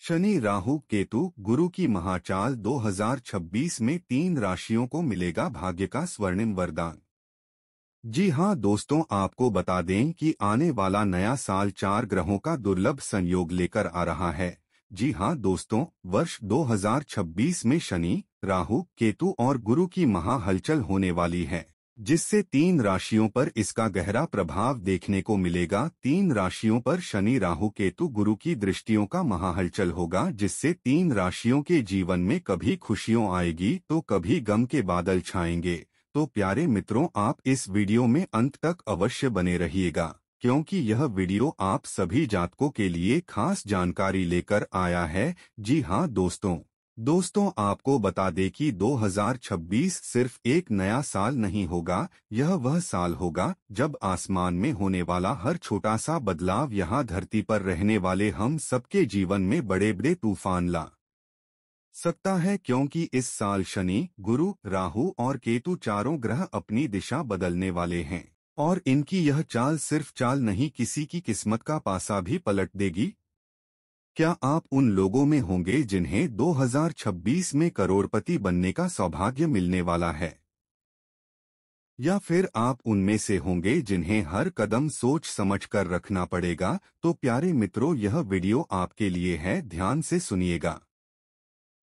शनि राहु केतु गुरु की महाचाल 2026 में 3 राशियों को मिलेगा भाग्य का स्वर्णिम वरदान। जी हां दोस्तों, आपको बता दें कि आने वाला नया साल 4 ग्रहों का दुर्लभ संयोग लेकर आ रहा है। जी हां दोस्तों, वर्ष 2026 में शनि, राहु, केतु और गुरु की महा हलचल होने वाली है, जिससे 3 राशियों पर इसका गहरा प्रभाव देखने को मिलेगा। 3 राशियों पर शनि राहु केतु गुरु की दृष्टियों का महाहलचल होगा, जिससे 3 राशियों के जीवन में कभी खुशियों आएगी तो कभी गम के बादल छाएंगे। तो प्यारे मित्रों, आप इस वीडियो में अंत तक अवश्य बने रहिएगा, क्योंकि यह वीडियो आप सभी जातकों के लिए खास जानकारी लेकर आया है। जी हां दोस्तों आपको बता दें कि 2026 सिर्फ एक नया साल नहीं होगा, यह वह साल होगा जब आसमान में होने वाला हर छोटा सा बदलाव यहाँ धरती पर रहने वाले हम सबके जीवन में बड़े बड़े तूफान ला सकता है, क्योंकि इस साल शनि, गुरु, राहु और केतु चारों ग्रह अपनी दिशा बदलने वाले हैं और इनकी यह चाल सिर्फ चाल नहीं, किसी की किस्मत का पासा भी पलट देगी। क्या आप उन लोगों में होंगे जिन्हें 2026 में करोड़पति बनने का सौभाग्य मिलने वाला है, या फिर आप उनमें से होंगे जिन्हें हर कदम सोच समझ कर रखना पड़ेगा? तो प्यारे मित्रों, यह वीडियो आपके लिए है, ध्यान से सुनिएगा।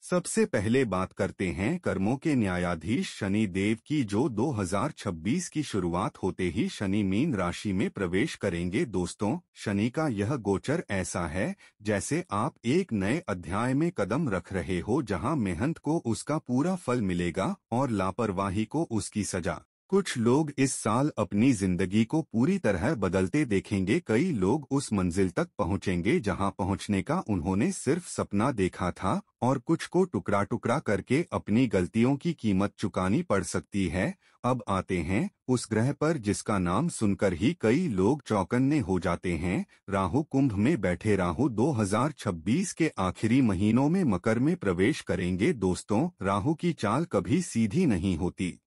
सबसे पहले बात करते हैं कर्मों के न्यायाधीश शनि देव की, जो 2026 की शुरुआत होते ही शनि मीन राशि में प्रवेश करेंगे। दोस्तों, शनि का यह गोचर ऐसा है जैसे आप एक नए अध्याय में कदम रख रहे हो, जहां मेहनत को उसका पूरा फल मिलेगा और लापरवाही को उसकी सजा। कुछ लोग इस साल अपनी जिंदगी को पूरी तरह बदलते देखेंगे। कई लोग उस मंजिल तक पहुंचेंगे जहां पहुंचने का उन्होंने सिर्फ सपना देखा था, और कुछ को टुकड़ा टुकड़ा करके अपनी गलतियों की कीमत चुकानी पड़ सकती है। अब आते हैं उस ग्रह पर जिसका नाम सुनकर ही कई लोग चौकन्ने हो जाते हैं। राहु कुंभ में बैठे राहु 2026 के आखिरी महीनों में मकर में प्रवेश करेंगे। दोस्तों, राहु की चाल कभी सीधी नहीं होती,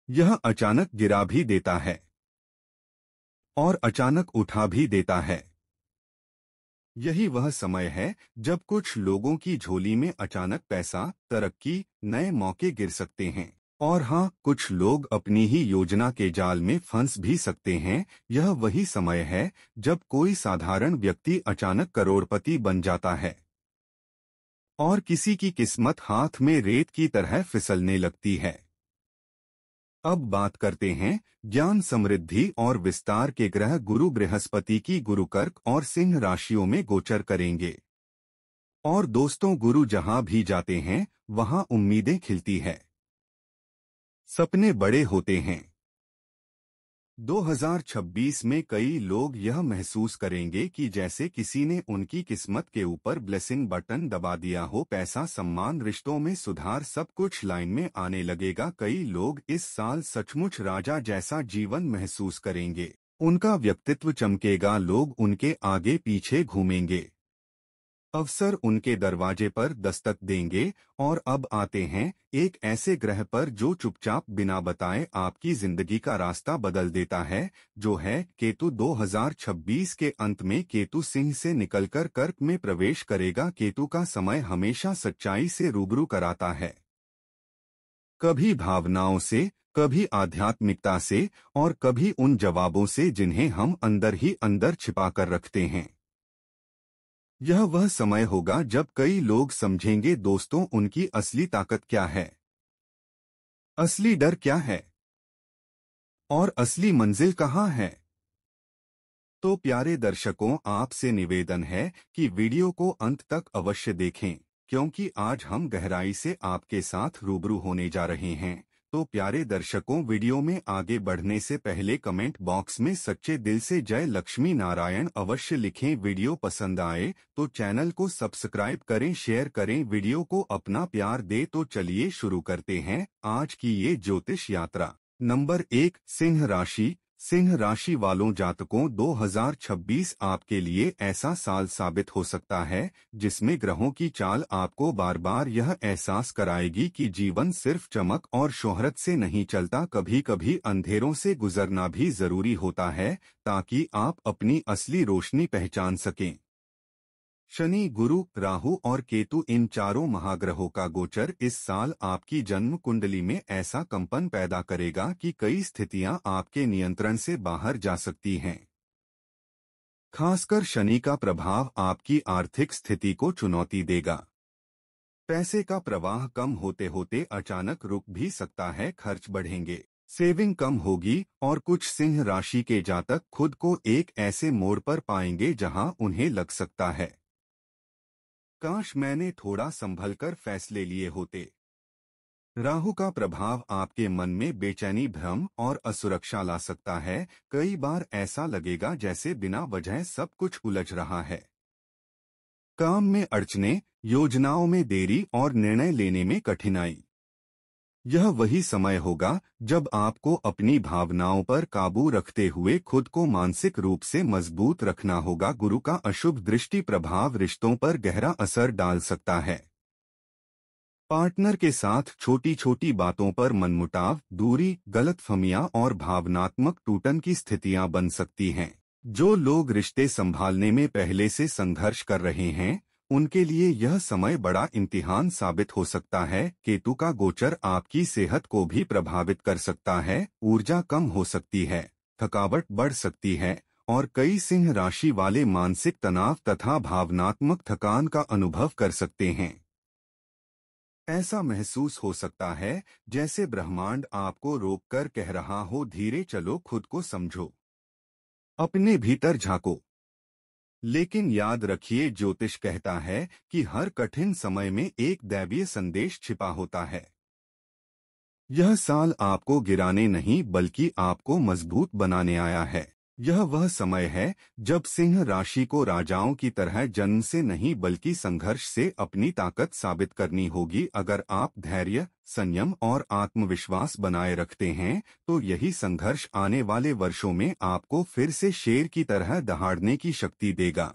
यह अचानक गिरा भी देता है और अचानक उठा भी देता है। यही वह समय है जब कुछ लोगों की झोली में अचानक पैसा, तरक्की, नए मौके गिर सकते हैं, और हाँ, कुछ लोग अपनी ही योजना के जाल में फंस भी सकते हैं। यह वही समय है जब कोई साधारण व्यक्ति अचानक करोड़पति बन जाता है और किसी की किस्मत हाथ में रेत की तरह फिसलने लगती है। अब बात करते हैं ज्ञान, समृद्धि और विस्तार के ग्रह गुरु बृहस्पति की। गुरु कर्क और सिंह राशियों में गोचर करेंगे, और दोस्तों, गुरु जहां भी जाते हैं वहां उम्मीदें खिलती है, सपने बड़े होते हैं। 2026 में कई लोग यह महसूस करेंगे कि जैसे किसी ने उनकी किस्मत के ऊपर ब्लेसिंग बटन दबा दिया हो। पैसा, सम्मान, रिश्तों में सुधार, सब कुछ लाइन में आने लगेगा। कई लोग इस साल सचमुच राजा जैसा जीवन महसूस करेंगे, उनका व्यक्तित्व चमकेगा, लोग उनके आगे पीछे घूमेंगे, अवसर उनके दरवाजे पर दस्तक देंगे। और अब आते हैं एक ऐसे ग्रह पर जो चुपचाप बिना बताए आपकी जिंदगी का रास्ता बदल देता है, जो है केतु। 2026 के अंत में केतु सिंह से निकलकर कर्क में प्रवेश करेगा। केतु का समय हमेशा सच्चाई से रूबरू कराता है, कभी भावनाओं से, कभी आध्यात्मिकता से, और कभी उन जवाबों से जिन्हें हम अंदर ही अंदर छिपा कर रखते हैं। यह वह समय होगा जब कई लोग समझेंगे दोस्तों, उनकी असली ताकत क्या है, असली डर क्या है और असली मंजिल कहाँ है। तो प्यारे दर्शकों, आपसे निवेदन है कि वीडियो को अंत तक अवश्य देखें, क्योंकि आज हम गहराई से आपके साथ रूबरू होने जा रहे हैं। तो प्यारे दर्शकों, वीडियो में आगे बढ़ने से पहले कमेंट बॉक्स में सच्चे दिल से जय लक्ष्मी नारायण अवश्य लिखें। वीडियो पसंद आए तो चैनल को सब्सक्राइब करें, शेयर करें, वीडियो को अपना प्यार दे। तो चलिए शुरू करते हैं आज की ये ज्योतिष यात्रा। नंबर 1, सिंह राशि। सिंह राशि वालों जातकों, 2026 आपके लिए ऐसा साल साबित हो सकता है जिसमें ग्रहों की चाल आपको बार बार यह एहसास कराएगी कि जीवन सिर्फ चमक और शोहरत से नहीं चलता, कभी कभी अंधेरों से गुजरना भी जरूरी होता है, ताकि आप अपनी असली रोशनी पहचान सकें। शनि, गुरु, राहु और केतु, इन चारों महाग्रहों का गोचर इस साल आपकी जन्म कुंडली में ऐसा कंपन पैदा करेगा कि कई स्थितियां आपके नियंत्रण से बाहर जा सकती हैं। खासकर शनि का प्रभाव आपकी आर्थिक स्थिति को चुनौती देगा। पैसे का प्रवाह कम होते होते अचानक रुक भी सकता है, खर्च बढ़ेंगे, सेविंग कम होगी और कुछ सिंह राशि के जातक खुद को एक ऐसे मोड़ पर पाएंगे जहां उन्हें लग सकता है, काश मैंने थोड़ा संभलकर फैसले लिए होते। राहु का प्रभाव आपके मन में बेचैनी, भ्रम और असुरक्षा ला सकता है। कई बार ऐसा लगेगा जैसे बिना वजह सब कुछ उलझ रहा है। काम में अड़चने, योजनाओं में देरी और निर्णय लेने में कठिनाई। यह वही समय होगा जब आपको अपनी भावनाओं पर काबू रखते हुए खुद को मानसिक रूप से मजबूत रखना होगा। गुरु का अशुभ दृष्टि प्रभाव रिश्तों पर गहरा असर डाल सकता है। पार्टनर के साथ छोटी छोटी बातों पर मनमुटाव, दूरी, गलतफहमियां और भावनात्मक टूटन की स्थितियां बन सकती हैं। जो लोग रिश्ते संभालने में पहले से संघर्ष कर रहे हैं, उनके लिए यह समय बड़ा इम्तिहान साबित हो सकता है। केतु का गोचर आपकी सेहत को भी प्रभावित कर सकता है। ऊर्जा कम हो सकती है, थकावट बढ़ सकती है और कई सिंह राशि वाले मानसिक तनाव तथा भावनात्मक थकान का अनुभव कर सकते हैं। ऐसा महसूस हो सकता है जैसे ब्रह्मांड आपको रोककर कह रहा हो, धीरे चलो, खुद को समझो, अपने भीतर झांको। लेकिन याद रखिए, ज्योतिष कहता है कि हर कठिन समय में एक दैवीय संदेश छिपा होता है। यह साल आपको गिराने नहीं बल्कि आपको मजबूत बनाने आया है। यह वह समय है जब सिंह राशि को राजाओं की तरह जन्म से नहीं बल्कि संघर्ष से अपनी ताकत साबित करनी होगी। अगर आप धैर्य, संयम और आत्मविश्वास बनाए रखते हैं तो यही संघर्ष आने वाले वर्षों में आपको फिर से शेर की तरह दहाड़ने की शक्ति देगा।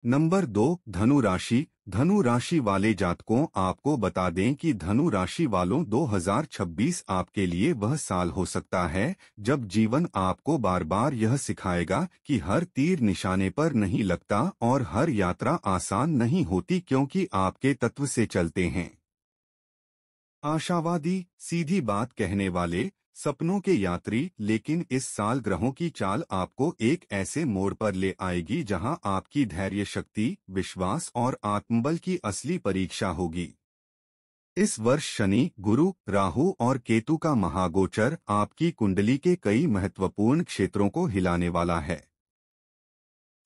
नंबर 2, धनु राशि। धनु राशि वाले जातकों, आपको बता दें कि धनु राशि वालों 2026 आपके लिए वह साल हो सकता है जब जीवन आपको बार बार यह सिखाएगा कि हर तीर निशाने पर नहीं लगता और हर यात्रा आसान नहीं होती, क्योंकि आपके तत्व से चलते हैं। आशावादी, सीधी बात कहने वाले, सपनों के यात्री, लेकिन इस साल ग्रहों की चाल आपको एक ऐसे मोड़ पर ले आएगी जहां आपकी धैर्य शक्ति, विश्वास और आत्मबल की असली परीक्षा होगी। इस वर्ष शनि, गुरु, राहु और केतु का महागोचर आपकी कुंडली के कई महत्वपूर्ण क्षेत्रों को हिलाने वाला है।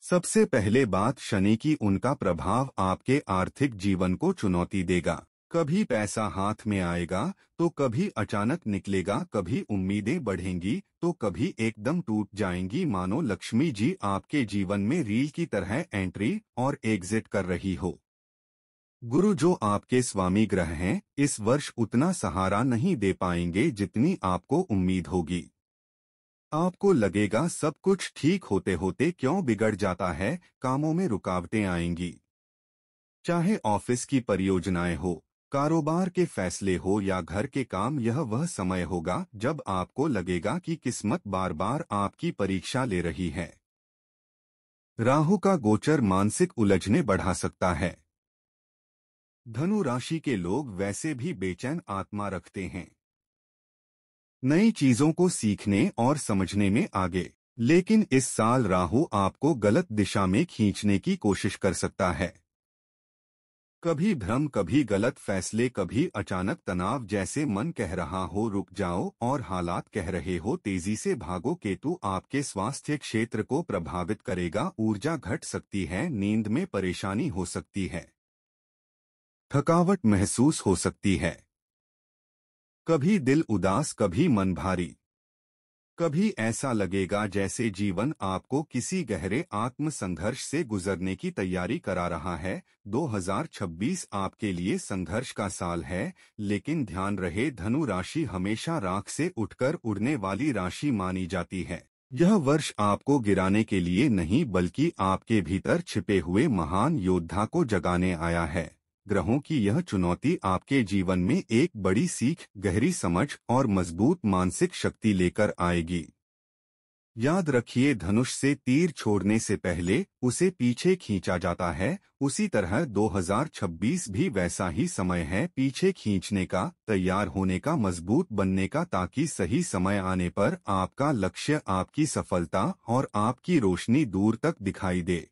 सबसे पहले बात शनि की, उनका प्रभाव आपके आर्थिक जीवन को चुनौती देगा। कभी पैसा हाथ में आएगा तो कभी अचानक निकलेगा, कभी उम्मीदें बढ़ेंगी तो कभी एकदम टूट जाएंगी, मानो लक्ष्मी जी आपके जीवन में रील की तरह एंट्री और एग्जिट कर रही हो। गुरु, जो आपके स्वामी ग्रह हैं, इस वर्ष उतना सहारा नहीं दे पाएंगे जितनी आपको उम्मीद होगी। आपको लगेगा सब कुछ ठीक होते होते क्यों बिगड़ जाता है, कामों में रुकावटें आएंगी। चाहे ऑफिस की परियोजनाएं हो, कारोबार के फैसले हो या घर के काम, यह वह समय होगा जब आपको लगेगा कि किस्मत बार बार आपकी परीक्षा ले रही है। राहु का गोचर मानसिक उलझने बढ़ा सकता है। धनु राशि के लोग वैसे भी बेचैन आत्मा रखते हैं, नई चीजों को सीखने और समझने में आगे, लेकिन इस साल राहु आपको गलत दिशा में खींचने की कोशिश कर सकता है। कभी भ्रम, कभी गलत फैसले, कभी अचानक तनाव, जैसे मन कह रहा हो रुक जाओ और हालात कह रहे हो तेजी से भागो। केतु आपके स्वास्थ्य क्षेत्र को प्रभावित करेगा। ऊर्जा घट सकती है, नींद में परेशानी हो सकती है, थकावट महसूस हो सकती है। कभी दिल उदास, कभी मन भारी, कभी ऐसा लगेगा जैसे जीवन आपको किसी गहरे आत्म संघर्ष से गुजरने की तैयारी करा रहा है। 2026 आपके लिए संघर्ष का साल है, लेकिन ध्यान रहे, धनु राशि हमेशा राख से उठकर उड़ने वाली राशि मानी जाती है। यह वर्ष आपको गिराने के लिए नहीं बल्कि आपके भीतर छिपे हुए महान योद्धा को जगाने आया है। ग्रहों की यह चुनौती आपके जीवन में एक बड़ी सीख, गहरी समझ और मजबूत मानसिक शक्ति लेकर आएगी। याद रखिए, धनुष से तीर छोड़ने से पहले उसे पीछे खींचा जाता है। उसी तरह 2026 भी वैसा ही समय है, पीछे खींचने का, तैयार होने का, मजबूत बनने का, ताकि सही समय आने पर आपका लक्ष्य, आपकी सफलता और आपकी रोशनी दूर तक दिखाई दे।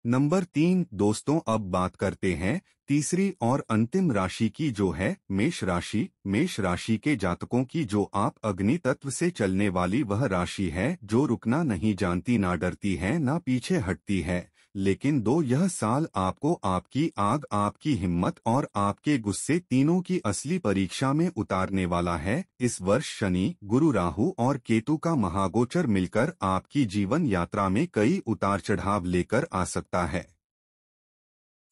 नंबर 3 दोस्तों, अब बात करते हैं तीसरी और अंतिम राशि की, जो है मेष राशि। मेष राशि के जातकों की जो आप अग्नि तत्व से चलने वाली वह राशि है जो रुकना नहीं जानती, ना डरती है, ना पीछे हटती है। लेकिन यह साल आपको आपकी आग, आपकी हिम्मत और आपके गुस्से तीनों की असली परीक्षा में उतारने वाला है। इस वर्ष शनि, गुरु, राहु और केतु का महागोचर मिलकर आपकी जीवन यात्रा में कई उतार चढ़ाव लेकर आ सकता है।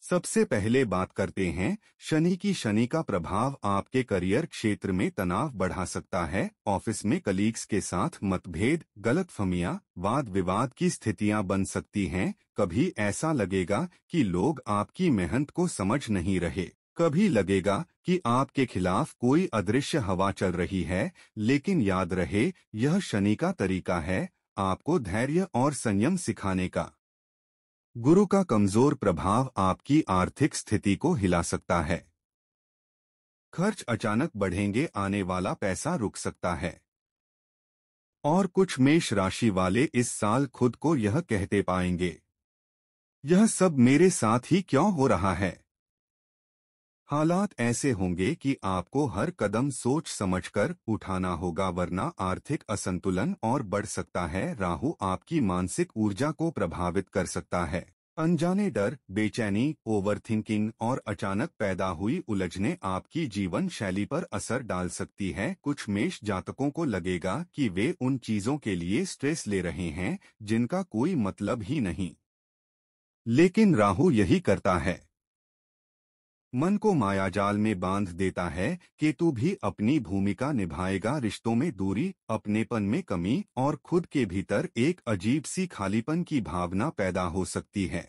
सबसे पहले बात करते हैं शनि की। शनि का प्रभाव आपके करियर क्षेत्र में तनाव बढ़ा सकता है। ऑफिस में कलीग्स के साथ मतभेद, गलतफहमियां, वाद विवाद की स्थितियां बन सकती हैं। कभी ऐसा लगेगा कि लोग आपकी मेहनत को समझ नहीं रहे। कभी लगेगा कि आपके खिलाफ कोई अदृश्य हवा चल रही है। लेकिन याद रहे, यह शनि का तरीका है आपको धैर्य और संयम सिखाने का। गुरु का कमजोर प्रभाव आपकी आर्थिक स्थिति को हिला सकता है। खर्च अचानक बढ़ेंगे, आने वाला पैसा रुक सकता है। और कुछ मेष राशि वाले इस साल खुद को यह कहते पाएंगे, यह सब मेरे साथ ही क्यों हो रहा है। हालात ऐसे होंगे कि आपको हर कदम सोच समझकर उठाना होगा, वरना आर्थिक असंतुलन और बढ़ सकता है। राहु आपकी मानसिक ऊर्जा को प्रभावित कर सकता है। अनजाने डर, बेचैनी, ओवरथिंकिंग और अचानक पैदा हुई उलझनें आपकी जीवन शैली पर असर डाल सकती है। कुछ मेष जातकों को लगेगा कि वे उन चीजों के लिए स्ट्रेस ले रहे हैं जिनका कोई मतलब ही नहीं। लेकिन राहु यही करता है, मन को मायाजाल में बांध देता है। केतु भी अपनी भूमिका निभाएगा, रिश्तों में दूरी, अपनेपन में कमी और खुद के भीतर एक अजीब सी खालीपन की भावना पैदा हो सकती है।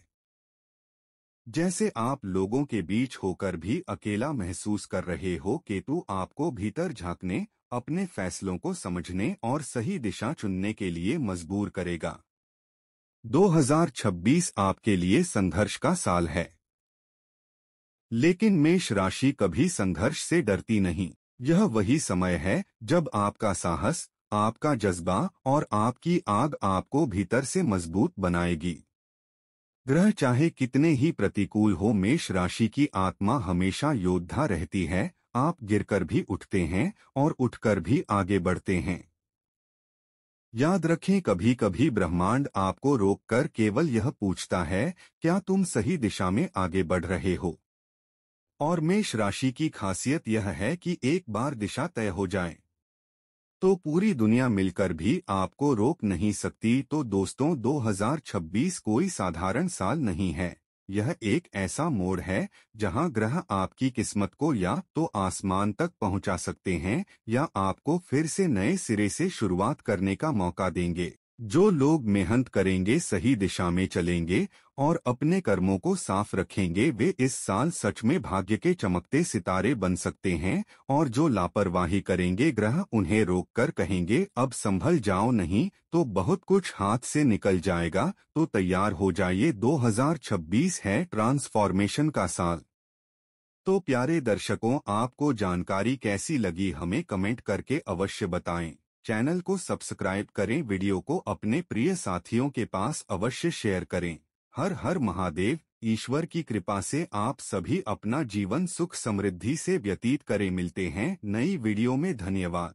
जैसे आप लोगों के बीच होकर भी अकेला महसूस कर रहे हो। केतु आपको भीतर झांकने, अपने फैसलों को समझने और सही दिशा चुनने के लिए मजबूर करेगा। 2026 आपके लिए संघर्ष का साल है। लेकिन मेष राशि कभी संघर्ष से डरती नहीं। यह वही समय है जब आपका साहस, आपका जज्बा और आपकी आग आपको भीतर से मजबूत बनाएगी। ग्रह चाहे कितने ही प्रतिकूल हो, मेष राशि की आत्मा हमेशा योद्धा रहती है। आप गिरकर भी उठते हैं और उठकर भी आगे बढ़ते हैं। याद रखें, कभी कभी ब्रह्मांड आपको रोककर केवल यह पूछता है, क्या तुम सही दिशा में आगे बढ़ रहे हो। और मेष राशि की खासियत यह है कि एक बार दिशा तय हो जाए तो पूरी दुनिया मिलकर भी आपको रोक नहीं सकती। तो दोस्तों, 2026 कोई साधारण साल नहीं है। यह एक ऐसा मोड़ है जहां ग्रह आपकी किस्मत को या तो आसमान तक पहुंचा सकते हैं या आपको फिर से नए सिरे से शुरुआत करने का मौका देंगे। जो लोग मेहनत करेंगे, सही दिशा में चलेंगे और अपने कर्मों को साफ रखेंगे, वे इस साल सच में भाग्य के चमकते सितारे बन सकते हैं। और जो लापरवाही करेंगे, ग्रह उन्हें रोककर कहेंगे, अब संभल जाओ, नहीं तो बहुत कुछ हाथ से निकल जाएगा। तो तैयार हो जाइए, 2026 है ट्रांसफॉर्मेशन का साल। तो प्यारे दर्शकों, आपको जानकारी कैसी लगी हमें कमेंट करके अवश्य बताएं। चैनल को सब्सक्राइब करें, वीडियो को अपने प्रिय साथियों के पास अवश्य शेयर करें। हर हर महादेव। ईश्वर की कृपा से आप सभी अपना जीवन सुख समृद्धि से व्यतीत करें। मिलते हैं नई वीडियो में। धन्यवाद।